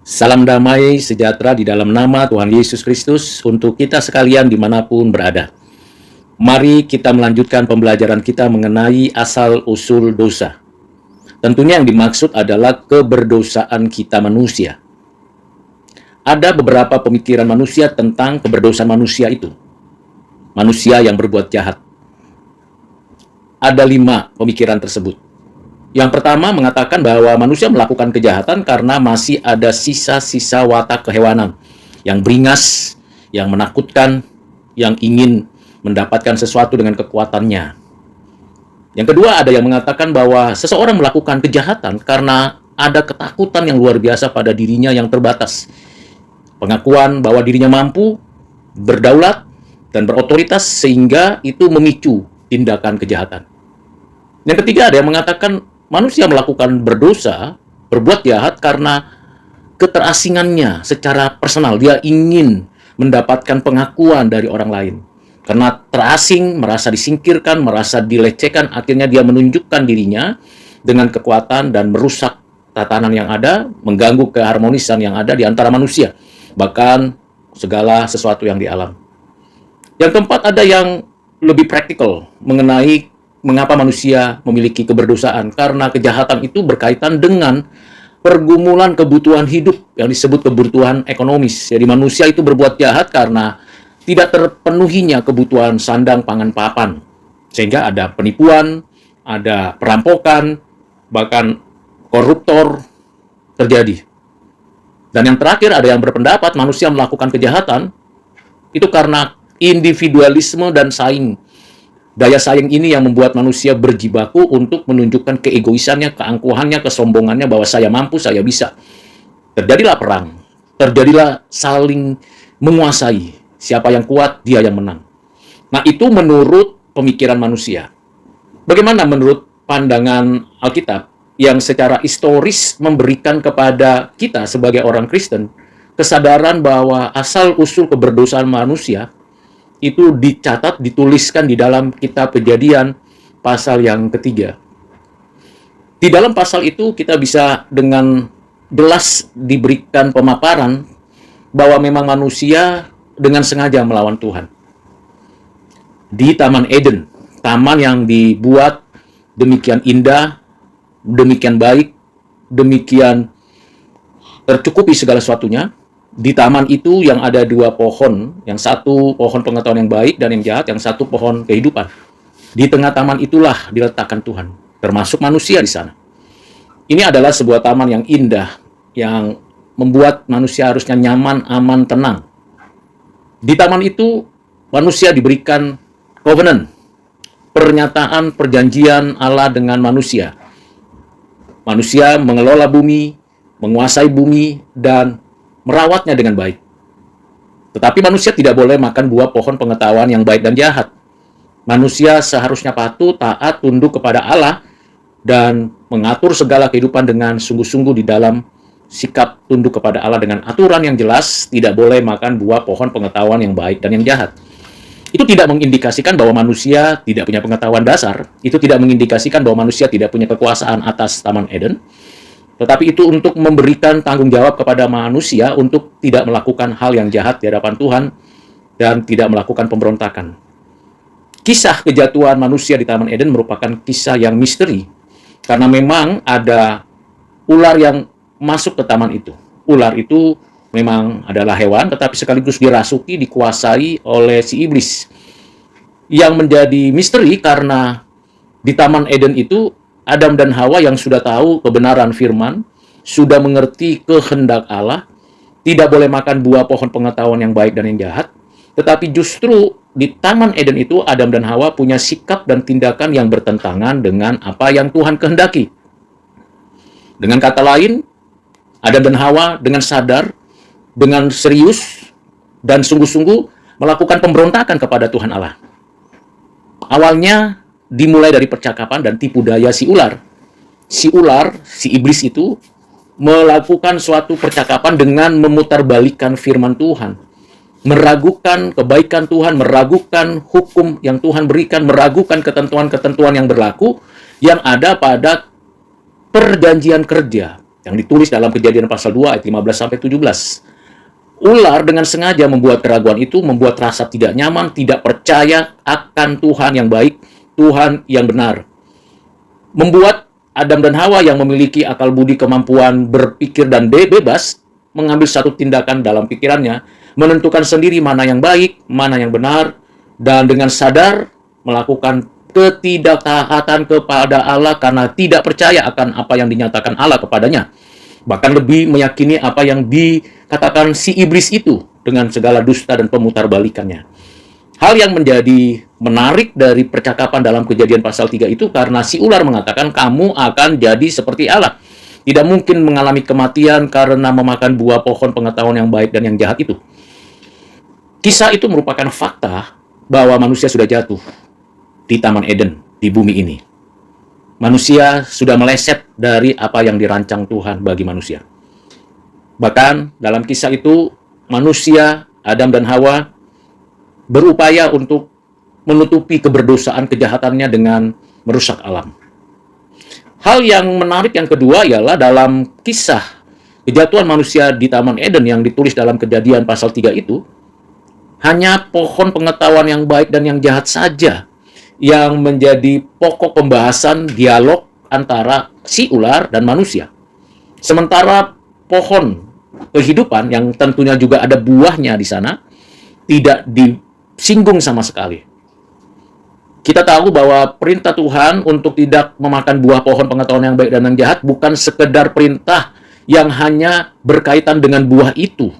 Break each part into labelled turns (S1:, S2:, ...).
S1: Salam damai sejahtera di dalam nama Tuhan Yesus Kristus untuk kita sekalian dimanapun berada. Mari kita melanjutkan pembelajaran kita mengenai asal-usul dosa. Tentunya yang dimaksud adalah keberdosaan kita manusia. Ada beberapa pemikiran manusia tentang keberdosaan manusia itu. Manusia yang berbuat jahat. Ada 5 pemikiran tersebut. Yang pertama mengatakan bahwa manusia melakukan kejahatan karena masih ada sisa-sisa watak kehewanan yang beringas, yang menakutkan, yang ingin mendapatkan sesuatu dengan kekuatannya. Yang kedua, ada yang mengatakan bahwa seseorang melakukan kejahatan karena ada ketakutan yang luar biasa pada dirinya yang terbatas. Pengakuan bahwa dirinya mampu, berdaulat, dan berotoritas sehingga itu memicu tindakan kejahatan. Yang ketiga, ada yang mengatakan manusia melakukan berdosa, berbuat jahat karena keterasingannya secara personal. Dia ingin mendapatkan pengakuan dari orang lain. Karena terasing, merasa disingkirkan, merasa dilecehkan, akhirnya dia menunjukkan dirinya dengan kekuatan dan merusak tatanan yang ada, mengganggu keharmonisan yang ada di antara manusia. Bahkan segala sesuatu yang di alam. Yang keempat, ada yang lebih praktikal mengenai mengapa manusia memiliki keberdosaan. Karena kejahatan itu berkaitan dengan pergumulan kebutuhan hidup yang disebut kebutuhan ekonomis. Jadi manusia itu berbuat jahat karena tidak terpenuhinya kebutuhan sandang, pangan, papan. Sehingga ada penipuan, ada perampokan, bahkan koruptor terjadi. Dan yang terakhir, ada yang berpendapat manusia melakukan kejahatan itu karena individualisme dan saing. Daya saing ini yang membuat manusia berjibaku untuk menunjukkan keegoisannya, keangkuhannya, kesombongannya bahwa saya mampu, saya bisa. Terjadilah perang, terjadilah saling menguasai. Siapa yang kuat, dia yang menang. Nah, itu menurut pemikiran manusia. Bagaimana menurut pandangan Alkitab yang secara historis memberikan kepada kita sebagai orang Kristen kesadaran bahwa asal-usul keberdosaan manusia itu dicatat, dituliskan di dalam kitab Kejadian pasal yang ketiga. Di dalam pasal itu kita bisa dengan jelas diberikan pemaparan bahwa memang manusia dengan sengaja melawan Tuhan. Di Taman Eden, taman yang dibuat demikian indah, demikian baik, demikian tercukupi segala sesuatunya. Di taman itu yang ada 2 pohon, yang satu pohon pengetahuan yang baik dan yang jahat, yang satu pohon kehidupan. Di tengah taman itulah diletakkan Tuhan, termasuk manusia di sana. Ini adalah sebuah taman yang indah, yang membuat manusia harusnya nyaman, aman, tenang. Di taman itu manusia diberikan covenant, pernyataan perjanjian Allah dengan manusia. Manusia mengelola bumi, menguasai bumi, dan merawatnya dengan baik. Tetapi manusia tidak boleh makan buah pohon pengetahuan yang baik dan jahat. Manusia seharusnya patuh, taat, tunduk kepada Allah, dan mengatur segala kehidupan dengan sungguh-sungguh di dalam sikap tunduk kepada Allah dengan aturan yang jelas, tidak boleh makan buah pohon pengetahuan yang baik dan yang jahat. Itu tidak mengindikasikan bahwa manusia tidak punya pengetahuan dasar, itu tidak mengindikasikan bahwa manusia tidak punya kekuasaan atas Taman Eden, tetapi itu untuk memberikan tanggung jawab kepada manusia untuk tidak melakukan hal yang jahat di hadapan Tuhan dan tidak melakukan pemberontakan. Kisah kejatuhan manusia di Taman Eden merupakan kisah yang misteri, karena memang ada ular yang masuk ke taman itu. Ular itu memang adalah hewan, tetapi sekaligus dirasuki, dikuasai oleh si iblis. Yang menjadi misteri karena di Taman Eden itu Adam dan Hawa yang sudah tahu kebenaran firman, sudah mengerti kehendak Allah, tidak boleh makan buah pohon pengetahuan yang baik dan yang jahat, tetapi justru di Taman Eden itu Adam dan Hawa punya sikap dan tindakan yang bertentangan dengan apa yang Tuhan kehendaki. Dengan kata lain, Adam dan Hawa dengan sadar, dengan serius, dan sungguh-sungguh melakukan pemberontakan kepada Tuhan Allah. Awalnya dimulai dari percakapan dan tipu daya si ular. Si ular, si iblis itu, melakukan suatu percakapan dengan memutarbalikkan firman Tuhan. Meragukan kebaikan Tuhan, meragukan hukum yang Tuhan berikan, meragukan ketentuan-ketentuan yang berlaku, yang ada pada perjanjian kerja, yang ditulis dalam Kejadian pasal 2 ayat 15-17. Ular dengan sengaja membuat keraguan itu, membuat rasa tidak nyaman, tidak percaya akan Tuhan yang baik, Tuhan yang benar. Membuat Adam dan Hawa yang memiliki akal budi, kemampuan berpikir dan bebas, mengambil satu tindakan dalam pikirannya, menentukan sendiri mana yang baik, mana yang benar, dan dengan sadar melakukan ketidaktaatan kepada Allah karena tidak percaya akan apa yang dinyatakan Allah kepadanya. Bahkan lebih meyakini apa yang dikatakan si iblis itu dengan segala dusta dan pemutarbalikannya. Hal yang menjadi menarik dari percakapan dalam Kejadian pasal 3 itu karena si ular mengatakan kamu akan jadi seperti Allah. Tidak mungkin mengalami kematian karena memakan buah pohon pengetahuan yang baik dan yang jahat itu. Kisah itu merupakan fakta bahwa manusia sudah jatuh di Taman Eden, di bumi ini. Manusia sudah meleset dari apa yang dirancang Tuhan bagi manusia. Bahkan dalam kisah itu, manusia, Adam dan Hawa, berupaya untuk menutupi keberdosaan kejahatannya dengan merusak alam. Hal yang menarik yang kedua ialah dalam kisah kejatuhan manusia di Taman Eden yang ditulis dalam Kejadian pasal 3 itu, hanya pohon pengetahuan yang baik dan yang jahat saja yang menjadi pokok pembahasan dialog antara si ular dan manusia. Sementara pohon kehidupan yang tentunya juga ada buahnya di sana tidak disinggung sama sekali. Kita tahu bahwa perintah Tuhan untuk tidak memakan buah pohon pengetahuan yang baik dan yang jahat bukan sekedar perintah yang hanya berkaitan dengan buah itu.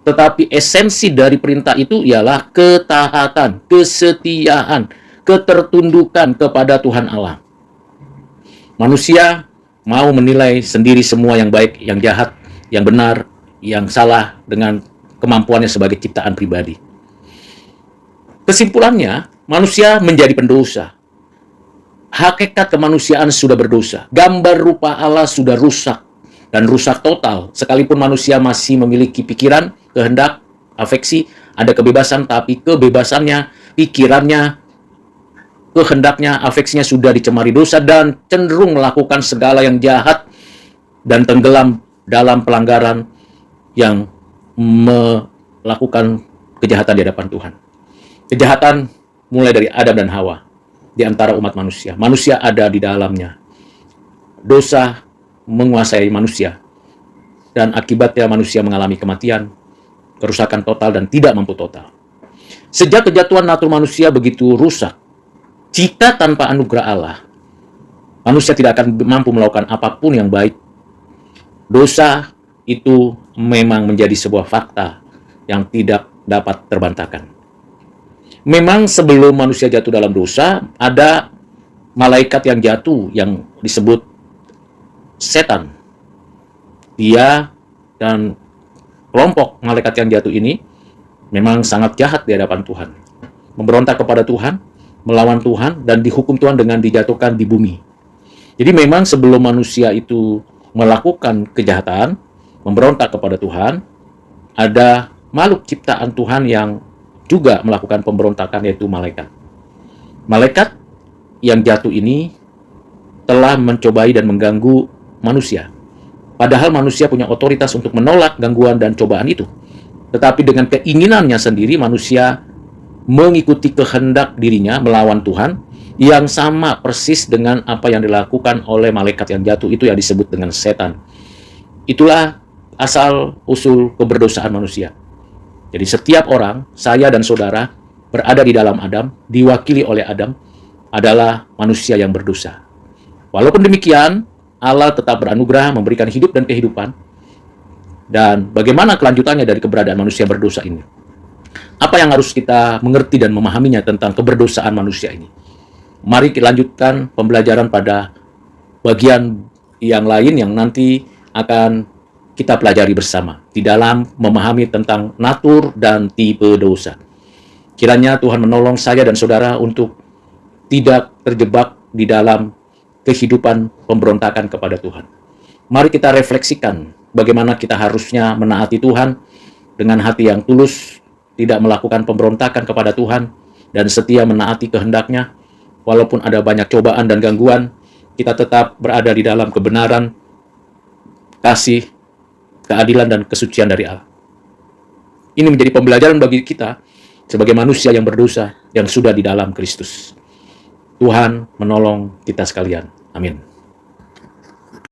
S1: Tetapi esensi dari perintah itu ialah ketaatan, kesetiaan, ketertundukan kepada Tuhan Allah. Manusia mau menilai sendiri semua yang baik, yang jahat, yang benar, yang salah dengan kemampuannya sebagai ciptaan pribadi. Kesimpulannya, manusia menjadi pendosa. Hakikat kemanusiaan sudah berdosa. Gambar rupa Allah sudah rusak dan rusak total. Sekalipun manusia masih memiliki pikiran, kehendak, afeksi, ada kebebasan, tapi kebebasannya, pikirannya, kehendaknya, afeksinya sudah dicemari dosa dan cenderung melakukan segala yang jahat dan tenggelam dalam pelanggaran yang melakukan kejahatan di hadapan Tuhan. Kejahatan mulai dari Adam dan Hawa di antara umat manusia. Manusia ada di dalamnya. Dosa menguasai manusia dan akibatnya manusia mengalami kematian, kerusakan total dan tidak mampu total. Sejak kejatuhan natur manusia begitu rusak, jika tanpa anugerah Allah, manusia tidak akan mampu melakukan apapun yang baik. Dosa itu memang menjadi sebuah fakta yang tidak dapat terbantahkan. Memang sebelum manusia jatuh dalam dosa, ada malaikat yang jatuh yang disebut setan. Dia dan kelompok malaikat yang jatuh ini memang sangat jahat di hadapan Tuhan. Memberontak kepada Tuhan, melawan Tuhan, dan dihukum Tuhan dengan dijatuhkan di bumi. Jadi memang sebelum manusia itu melakukan kejahatan, memberontak kepada Tuhan, ada makhluk ciptaan Tuhan yang juga melakukan pemberontakan, yaitu malaikat. Malaikat yang jatuh ini telah mencobai dan mengganggu manusia. Padahal manusia punya otoritas untuk menolak gangguan dan cobaan itu. Tetapi dengan keinginannya sendiri, manusia mengikuti kehendak dirinya melawan Tuhan, yang sama persis dengan apa yang dilakukan oleh malaikat yang jatuh itu yang disebut dengan setan. Itulah asal usul keberdosaan manusia. Jadi setiap orang, saya dan saudara, berada di dalam Adam, diwakili oleh Adam, adalah manusia yang berdosa. Walaupun demikian, Allah tetap beranugerah memberikan hidup dan kehidupan. Dan bagaimana kelanjutannya dari keberadaan manusia berdosa ini? Apa yang harus kita mengerti dan memahaminya tentang keberdosaan manusia ini? Mari kita lanjutkan pembelajaran pada bagian yang lain yang nanti akan kita pelajari bersama di dalam memahami tentang natur dan tipe dosa. Kiranya Tuhan menolong saya dan saudara untuk tidak terjebak di dalam kehidupan pemberontakan kepada Tuhan. Mari kita refleksikan bagaimana kita harusnya menaati Tuhan dengan hati yang tulus, tidak melakukan pemberontakan kepada Tuhan, dan setia menaati kehendaknya. Walaupun ada banyak cobaan dan gangguan, kita tetap berada di dalam kebenaran, kasih, keadilan, dan kesucian dari Allah. Ini menjadi pembelajaran bagi kita sebagai manusia yang berdosa yang sudah di dalam Kristus. Tuhan menolong kita sekalian. Amin.